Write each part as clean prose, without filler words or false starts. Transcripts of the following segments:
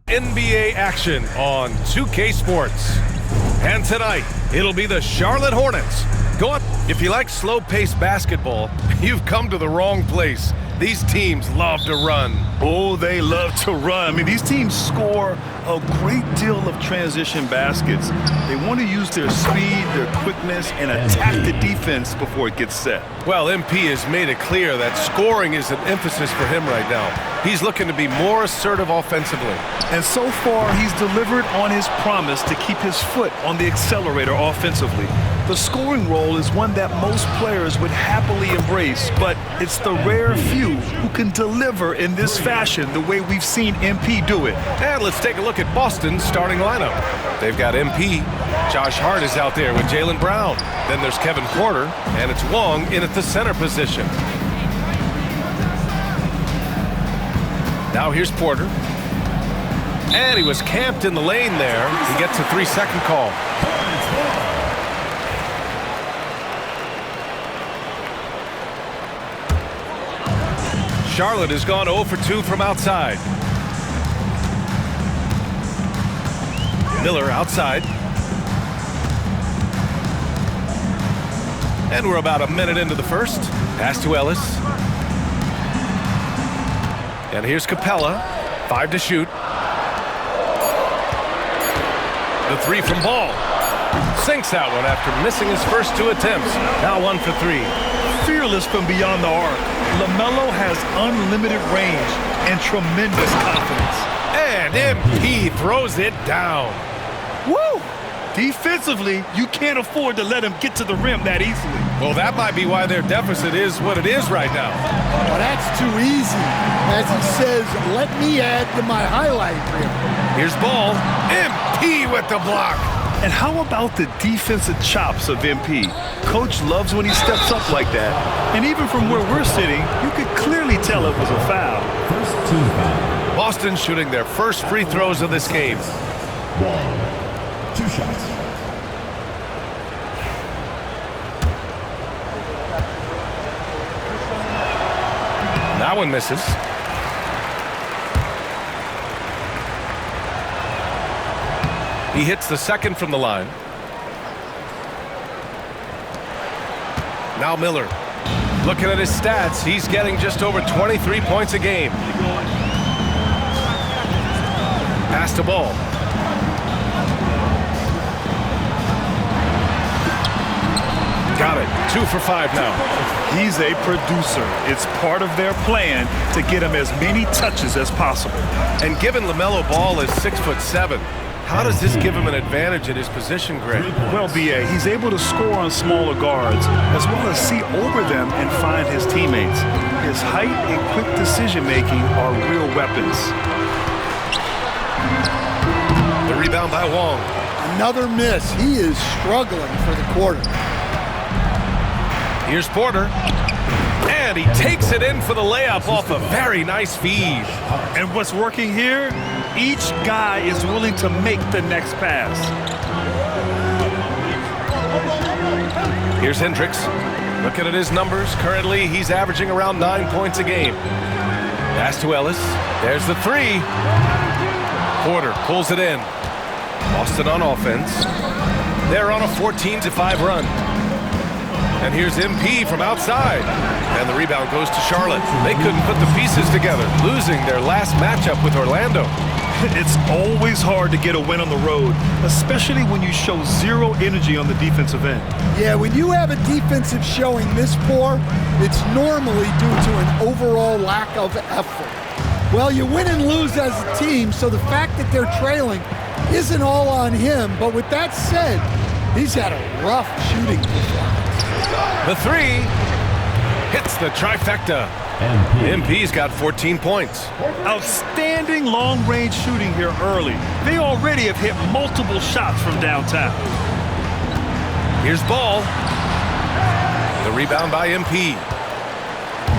NBA action on 2K Sports. And tonight, it'll be the Charlotte Hornets. Go up. If you like slow-paced basketball, you've come to the wrong place. These teams love to run. Oh, they love to run. I mean, these teams score a great deal of transition baskets. They want to use their speed, their quickness, and attack the defense before it gets set. Well, MP has made it clear that scoring is an emphasis for him right now. He's looking to be more assertive offensively. And so far, he's delivered on his promise to keep his foot on the accelerator offensively. The scoring role is one that most players would happily embrace, but it's the rare few who can deliver in this fashion the way we've seen MP do it. And let's take a look at Boston's starting lineup. They've got MP. Josh Hart is out there with Jaylen Brown. Then there's Kevin Porter, and it's Wong in at the center position. Now here's Porter. And he was camped in the lane there. He gets a 3-second call. Charlotte has gone 0 for 2 from outside. Miller outside. And we're about a minute into the first. Pass to Ellis. And here's Capella. 5 to shoot. The 3 from Ball. Sinks that one after missing his first 2 attempts. Now 1 for 3. Fearless from beyond the arc. LaMelo has unlimited range and tremendous confidence. And MP throws it down. Woo! Defensively, you can't afford to let him get to the rim that easily. Well, that might be why their deficit is what it is right now. Well, that's too easy. As he says, let me add to my highlight reel. Here's Ball. MP with the block. And how about the defensive chops of MP? Coach loves when he steps up like that. And even from where we're sitting, you could clearly tell it was a foul. First team foul. Boston shooting their first free throws of this game. 1. 2 shots. That one misses. He hits the second from the line. Now Miller. Looking at his stats, he's getting just over 23 points a game. Pass to Ball. Got it. 2 for 5 now. He's a producer. It's part of their plan to get him as many touches as possible. And given LaMelo Ball is 6'7", how does this give him an advantage at his position, Greg? Well, B.A., he's able to score on smaller guards as well as see over them and find his teammates. His height and quick decision-making are real weapons. The rebound by Wong. Another miss. He is struggling for the quarter. Here's Porter. And he takes it in for the layup off a very nice feed. And what's working here? Each guy is willing to make the next pass. Here's Hendricks. Looking at his numbers, currently he's averaging around 9 points a game. Pass to Ellis. There's the 3. Porter pulls it in. Boston on offense. They're on a 14-5 run. And here's MP from outside. And the rebound goes to Charlotte. They couldn't put the pieces together, losing their last matchup with Orlando. It's always hard to get a win on the road, especially when you show zero energy on the defensive end. Yeah, when you have a defensive showing this poor, it's normally due to an overall lack of effort. Well, you win and lose as a team, so the fact that they're trailing isn't all on him. But with that said, he's had a rough shooting performance. The 3 hits the trifecta. MP's got 14 points. Outstanding long-range shooting here early. They already have hit multiple shots from downtown. Here's Ball. The rebound by MP.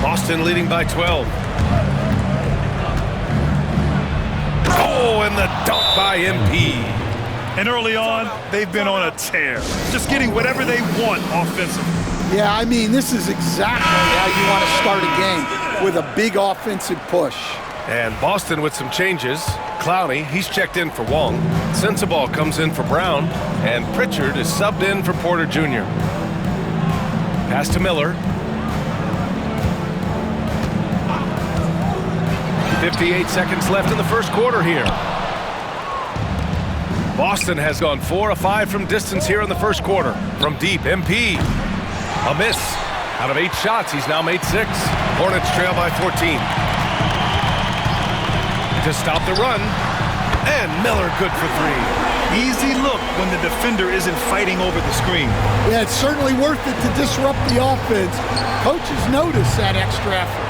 Boston leading by 12. Oh, and the dunk by MP. And early on, they've been on a tear, just getting whatever they want offensively. Yeah, I mean, this is exactly how you want to start a game, with a big offensive push. And Boston with some changes. Clowney, he's checked in for Wong. Sensabaugh comes in for Brown. And Pritchard is subbed in for Porter Jr. Pass to Miller. 58 seconds left in the first quarter here. Boston has gone 4 of 5 from distance here in the first quarter. From deep, MP. A miss. Out of 8 shots, he's now made 6. Hornets trail by 14. To stop the run. And Miller good for 3. Easy look when the defender isn't fighting over the screen. Yeah, it's certainly worth it to disrupt the offense. Coaches notice that extra effort.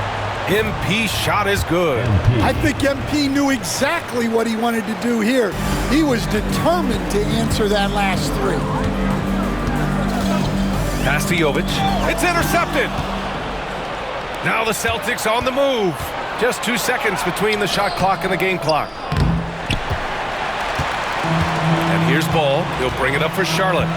MP shot is good. I think MP knew exactly what he wanted to do here. He was determined to answer that last 3. Pass to Jovic. It's intercepted. Now the Celtics on the move. Just 2 seconds between the shot clock and the game clock. And here's Ball. He'll bring it up for Charlotte.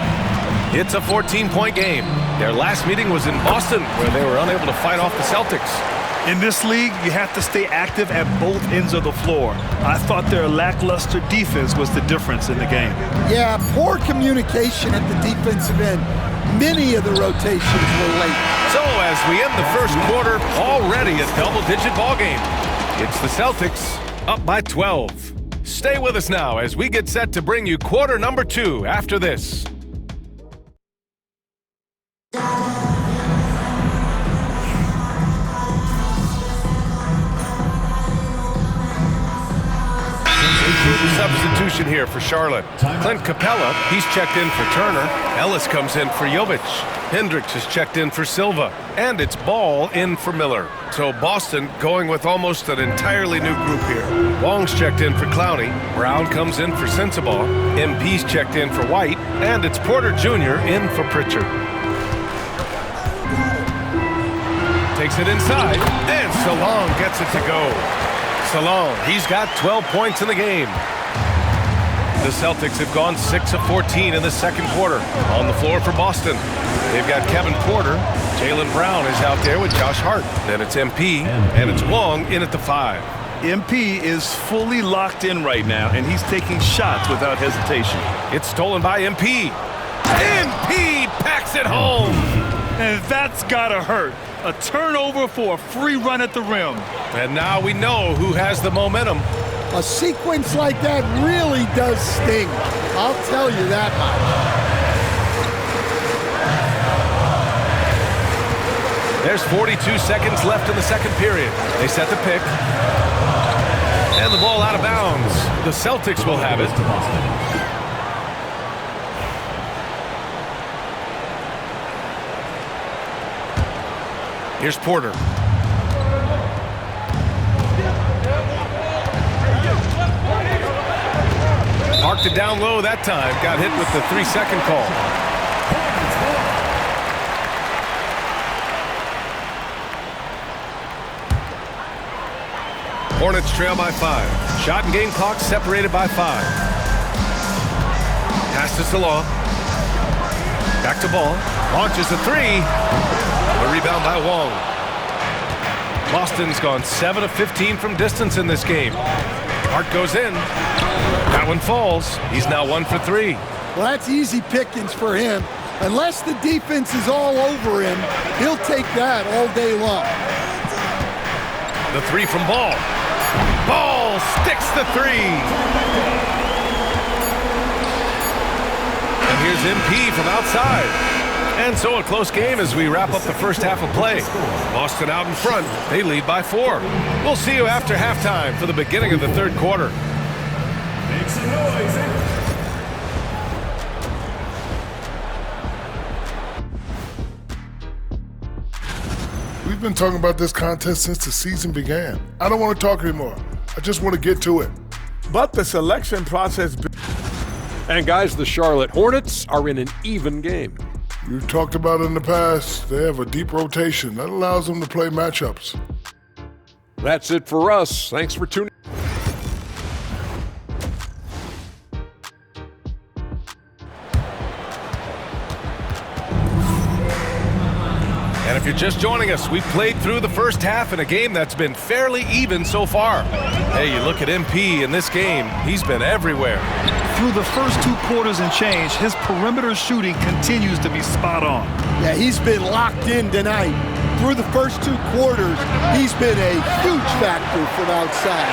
It's a 14-point game. Their last meeting was in Boston, where they were unable to fight off the Celtics. In this league, you have to stay active at both ends of the floor. I thought their lackluster defense was the difference in the game. Yeah, poor communication at the defensive end. Many of the rotations were late. So as we end the first quarter, already a double-digit ball game. It's the Celtics up by 12. Stay with us now as we get set to bring you quarter number 2 after this. Substitution here for Charlotte. Clint Capella, he's checked in for Turner. Ellis comes in for Jovic. Hendricks is checked in for Silva. And it's Ball in for Miller. So Boston going with almost an entirely new group here. Wong's checked in for Clowney. Brown comes in for Sensabaugh. MP's checked in for White. And it's Porter Jr. in for Pritchard. Takes it inside. And Salon gets it to go. Salon, he's got 12 points in the game. The Celtics have gone 6 of 14 in the second quarter. On the floor for Boston, they've got Kevin Porter. Jaylen Brown is out there with Josh Hart. Then it's MP, and it's Wong in at the 5. MP is fully locked in right now, and he's taking shots without hesitation. It's stolen by MP. MP packs it home. And that's gotta hurt. A turnover for a free run at the rim. And now we know who has the momentum. A sequence like that really does sting. I'll tell you that much. There's 42 seconds left in the second period. They set the pick. And the ball out of bounds. The Celtics will have it. Here's Porter. Parked it down low that time. Got hit with the 3-second call. Hornets trail by 5. Shot and game clock separated by 5. Pass to Salah. Back to Ball. Launches a 3. A rebound by Wong. Boston's gone 7 of 15 from distance in this game. Hart goes in. That one falls. He's now 1 for 3. Well, that's easy pickings for him. Unless the defense is all over him, he'll take that all day long. The 3 from Ball. Ball sticks the 3. And here's MP from outside. And so a close game as we wrap up the first half of play. Boston out in front. They lead by 4. We'll see you after halftime for the beginning of the third quarter. Make some noise. We've been talking about this contest since the season began. I don't want to talk anymore. I just want to get to it. But the selection process... And guys, the Charlotte Hornets are in an even game. You talked about it in the past. They have a deep rotation. That allows them to play matchups. That's it for us. Thanks for tuning in. And a if you're just joining us, we've played through the first half in a game that's been fairly even so far. Hey, you look at MP in this game, he's been everywhere. Through the first 2 quarters and change, his perimeter shooting continues to be spot on. Yeah, he's been locked in tonight. Through the first 2 quarters, he's been a huge factor from outside.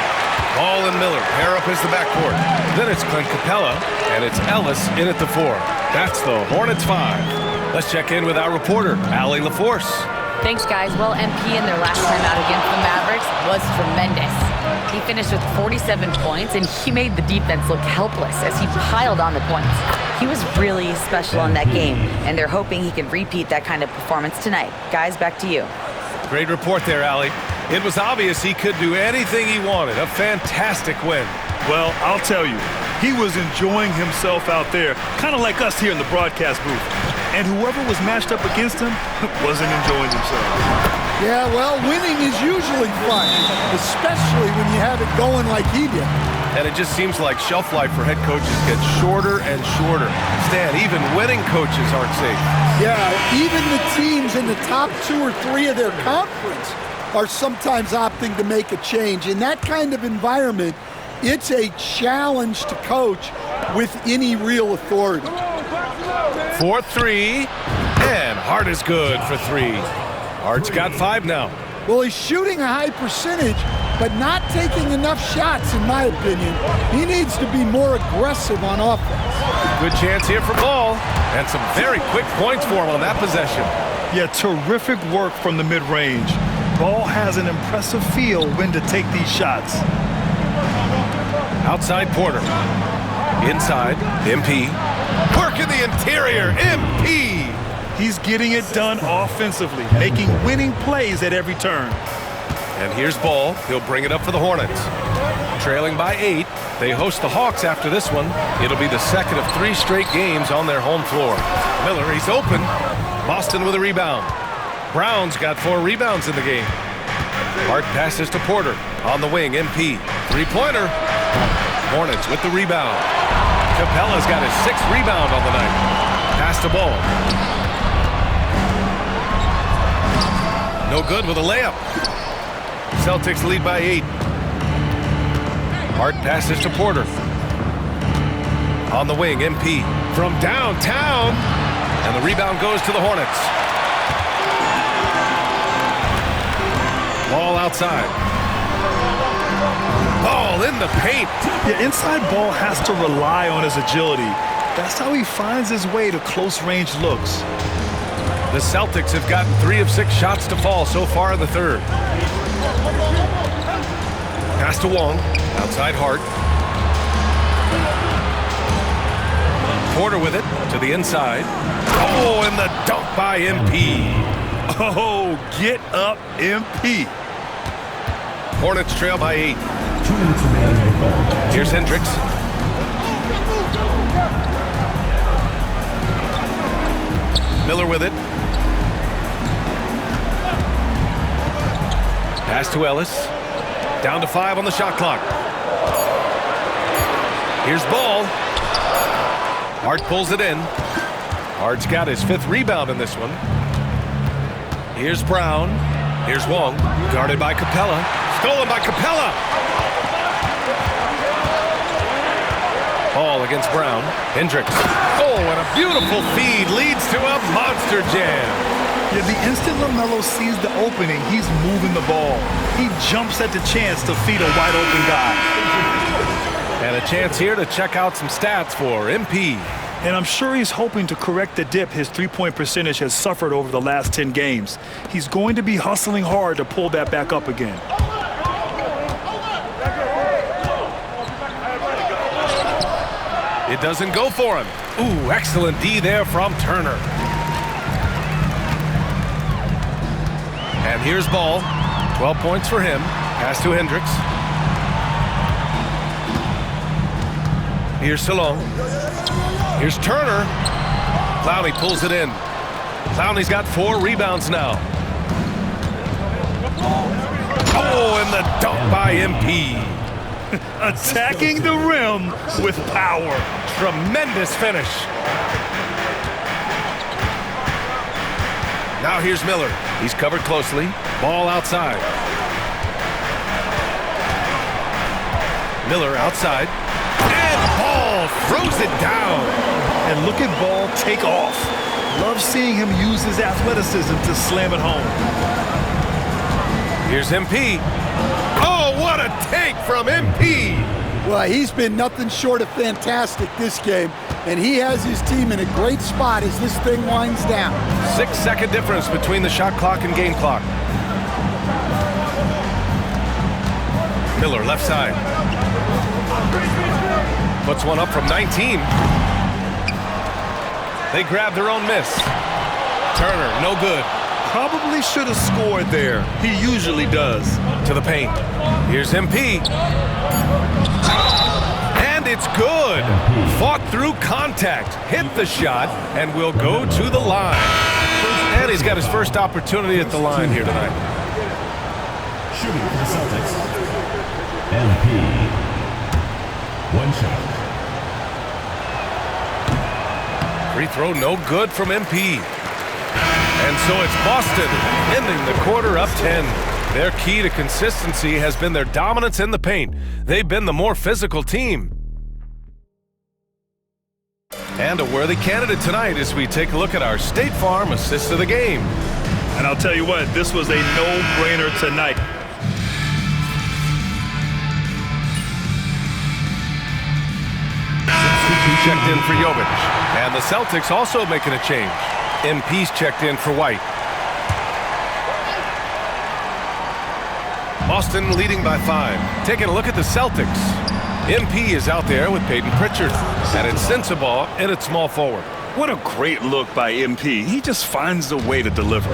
Ball and Miller pair up as the backcourt. Then it's Clint Capella, and it's Ellis in at the 4. That's the Hornets 5. Let's check in with our reporter, Allie LaForce. Thanks, guys. Well, MP in their last time out against the Mavericks was tremendous. He finished with 47 points, and he made the defense look helpless as he piled on the points. He was really special in that game, and they're hoping he can repeat that kind of performance tonight. Guys, back to you. Great report there, Allie. It was obvious he could do anything he wanted. A fantastic win. Well, I'll tell you, he was enjoying himself out there, kind of like us here in the broadcast booth. And whoever was matched up against him wasn't enjoying himself. Yeah, well, winning is usually fun, especially when you have it going like he did. And it just seems like shelf life for head coaches gets shorter and shorter. Stan, even winning coaches aren't safe. Yeah, even the teams in the top 2 or 3 of their conference are sometimes opting to make a change. In that kind of environment, it's a challenge to coach with any real authority. 4-3, and Hart is good for 3. Hart's got 5 now. Well, he's shooting a high percentage, but not taking enough shots, in my opinion. He needs to be more aggressive on offense. Good chance here for Ball, and some very quick points for him on that possession. Yeah, terrific work from the mid-range. Ball has an impressive feel when to take these shots. Outside Porter. Inside, MP. Work in the interior, MP! He's getting it done offensively, making winning plays at every turn. And here's Ball. He'll bring it up for the Hornets. Trailing by 8. They host the Hawks after this one. It'll be the second of 3 straight games on their home floor. Miller, he's open. Boston with a rebound. Brown's got 4 rebounds in the game. Hart passes to Porter. On the wing, MP. 3-pointer. Hornets with the rebound. Capella's got his 6th rebound on the night. Pass to Ball. No good with a layup. Celtics lead by 8. Hart passes to Porter. On the wing, MP. From downtown. And the rebound goes to the Hornets. Ball outside. Ball in the paint. Yeah, inside Ball has to rely on his agility. That's how he finds his way to close-range looks. The Celtics have gotten 3 of 6 shots to fall so far in the third. Pass to Wong. Outside Hart. Porter with it to the inside. Oh, and the dunk by MP. Oh, get up, MP. Hornets trail by 8. Here's Hendricks. Miller with it. Pass to Ellis. Down to 5 on the shot clock. Here's Ball. Hart pulls it in. Hart's got his 5th rebound in this one. Here's Brown. Here's Wong. Guarded by Capella. Stolen by Capella. Ball against Brown. Hendricks. Oh, and a beautiful feed leads to a monster jam. Yeah, the instant LaMelo sees the opening, he's moving the ball. He jumps at the chance to feed a wide-open guy. And a chance here to check out some stats for MP. And I'm sure he's hoping to correct the dip his three-point percentage has suffered over the last 10 games. He's going to be hustling hard to pull that back up again. It doesn't go for him. Ooh, excellent D there from Turner. And here's Ball. 12 points for him. Pass to Hendricks. Here's Salon. Here's Turner. Clowney pulls it in. Clowney's got 4 rebounds now. Oh, and the dunk by MP. Attacking the rim with power. Tremendous finish. Now here's Miller. He's covered closely. Ball outside. Miller outside. And Ball throws it down. And look at Ball take off. Love seeing him use his athleticism to slam it home. Here's MP. Oh, what a take from MP! Well, he's been nothing short of fantastic this game, and he has his team in a great spot as this thing winds down. 6-second difference between the shot clock and game clock. Miller left side. Puts one up from 19. They grab their own miss. Turner, no good. Probably should have scored there. He usually does. To the paint. Here's MP. And it's good. Fought through contact. Hit the shot and will go to the line. And he's got his first opportunity at the line here tonight. Shooting for the Celtics. MP. One shot. Free throw no good from MP. And so it's Boston ending the quarter up 10. Their key to consistency has been their dominance in the paint. They've been the more physical team. And a worthy candidate tonight as we take a look at our State Farm assist of the game. And I'll tell you what, this was a no-brainer tonight. Checked in for Jovic. And the Celtics also making a change. MP's checked in for White. Boston leading by 5. Taking a look at the Celtics. MP is out there with Peyton Pritchard. And it's Sensabaugh in at small forward. What a great look by MP. He just finds a way to deliver.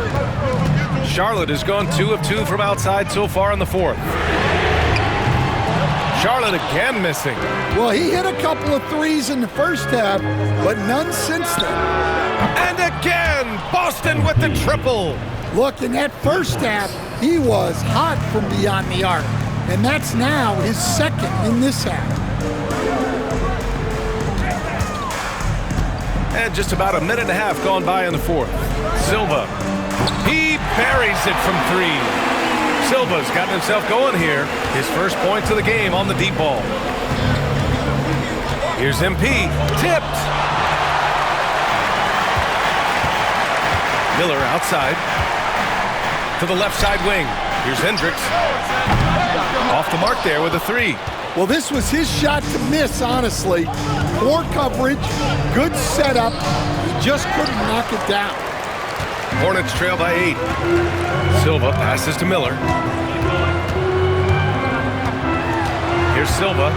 Charlotte has gone 2 of 2 from outside so far in the fourth. Charlotte again missing. Well, he hit a couple of threes in the first half, but none since then. And again, Boston with the triple. Look, in that first half, he was hot from beyond the arc, and that's now his second in this half. And just about a minute and a half gone by in the fourth. Silva, he buries it from 3. Silva's gotten himself going here. His first points of the game on the deep ball. Here's MP, tipped. Miller outside. To the left side wing. Here's Hendricks. Off the mark there with a 3. Well, this was his shot to miss, honestly. Poor coverage, good setup. He just couldn't knock it down. Hornets trail by 8. Silva passes to Miller. Here's Silva.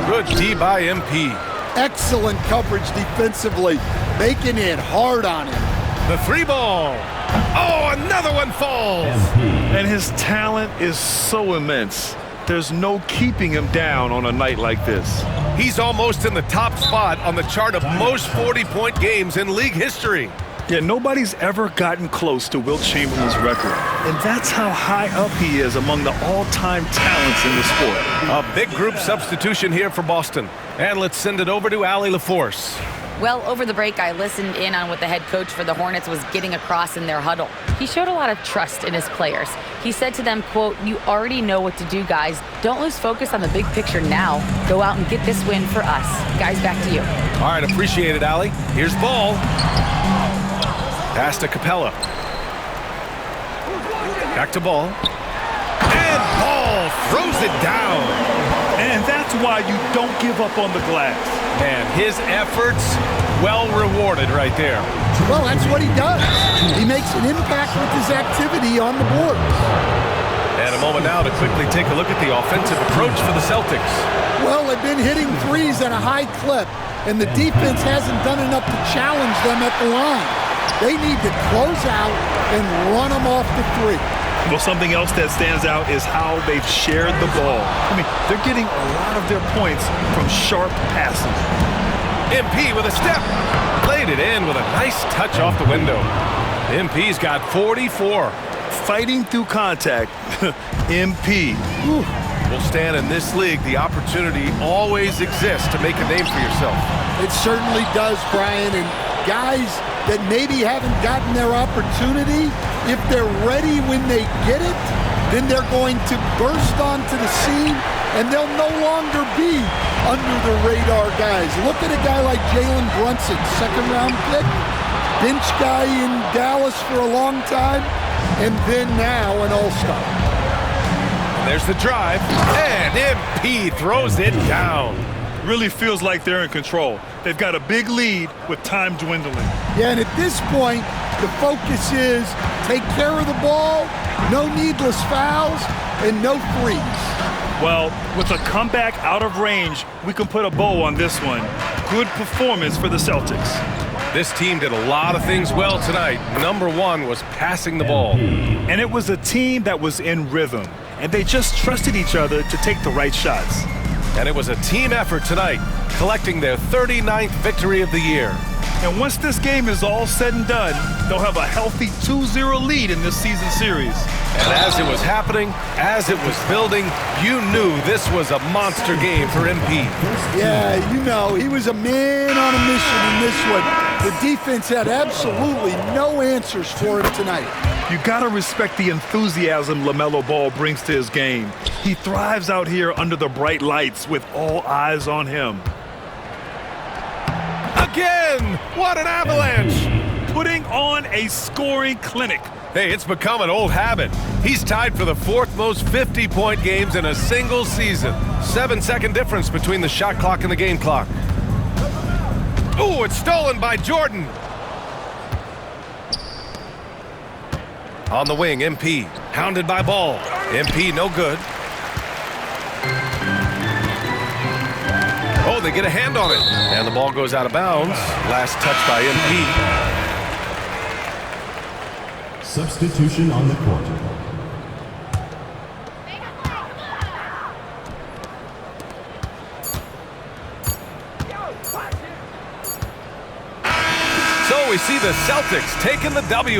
Good D by MP. Excellent coverage defensively, making it hard on him. The 3 ball. Oh, another one falls. And his talent is so immense. There's no keeping him down on a night like this. He's almost in the top spot on the chart of most 40-point games in league history. Yeah, nobody's ever gotten close to Wilt Chamberlain's record. And that's how high up he is among the all-time talents in the sport. A big group substitution here for Boston. And let's send it over to Allie LaForce. Well, over the break, I listened in on what the head coach for the Hornets was getting across in their huddle. He showed a lot of trust in his players. He said to them, quote, "You already know what to do, guys. Don't lose focus on the big picture now. Go out and get this win for us." Guys, back to you. All right, appreciate it, Allie. Here's Ball. Pass to Capella. Back to Ball. And Ball throws it down. And that's why you don't give up on the glass. Man, his efforts well rewarded right there. Well, that's what he does. He makes an impact with his activity on the board. And a moment now to quickly take a look at the offensive approach for the Celtics. Well, they've been hitting threes at a high clip, and the defense hasn't done enough to challenge them at the line. They need to close out and run them off the 3. Well, something else that stands out is how they've shared the ball. I mean, they're getting a lot of their points from sharp passing. MP with a step. Played it in with a nice touch off the window. MP's got 44. Fighting through contact. MP. Whew. Well, Stan, in this league, the opportunity always exists to make a name for yourself. It certainly does, Brian. And guys that maybe haven't gotten their opportunity, if they're ready when they get it, then they're going to burst onto the scene, and they'll no longer be under the radar guys. Look at a guy like Jalen Brunson, second-round pick, bench guy in Dallas for a long time, and then now an all-star. There's the drive, and MP throws it down. Really feels like they're in control. They've got a big lead with time dwindling. Yeah, and at this point, the focus is take care of the ball, no needless fouls, and no threes. Well, with a comeback out of range, we can put a bow on this one. Good performance for the Celtics. This team did a lot of things well tonight. Number one was passing the ball. And it was a team that was in rhythm, and they just trusted each other to take the right shots. And it was a team effort tonight, collecting their 39th victory of the year. And once this game is all said and done, they'll have a healthy 2-0 lead in this season series. And as it was happening, as it was building, you knew this was a monster game for MP. Yeah, you know, he was a man on a mission in this one. The defense had absolutely no answers for him tonight. You gotta respect the enthusiasm LaMelo Ball brings to his game. He thrives out here under the bright lights with all eyes on him. Again! What an avalanche! Putting on a scoring clinic. Hey, it's become an old habit. He's tied for the fourth most 50-point games in a single season. 7-second difference between the shot clock and the game clock. Ooh, it's stolen by Jordan. On the wing, MP, hounded by Ball. MP, no good. Oh, they get a hand on it. And the ball goes out of bounds. Last touch by MP. Substitution on the court. So we see the Celtics taking the W.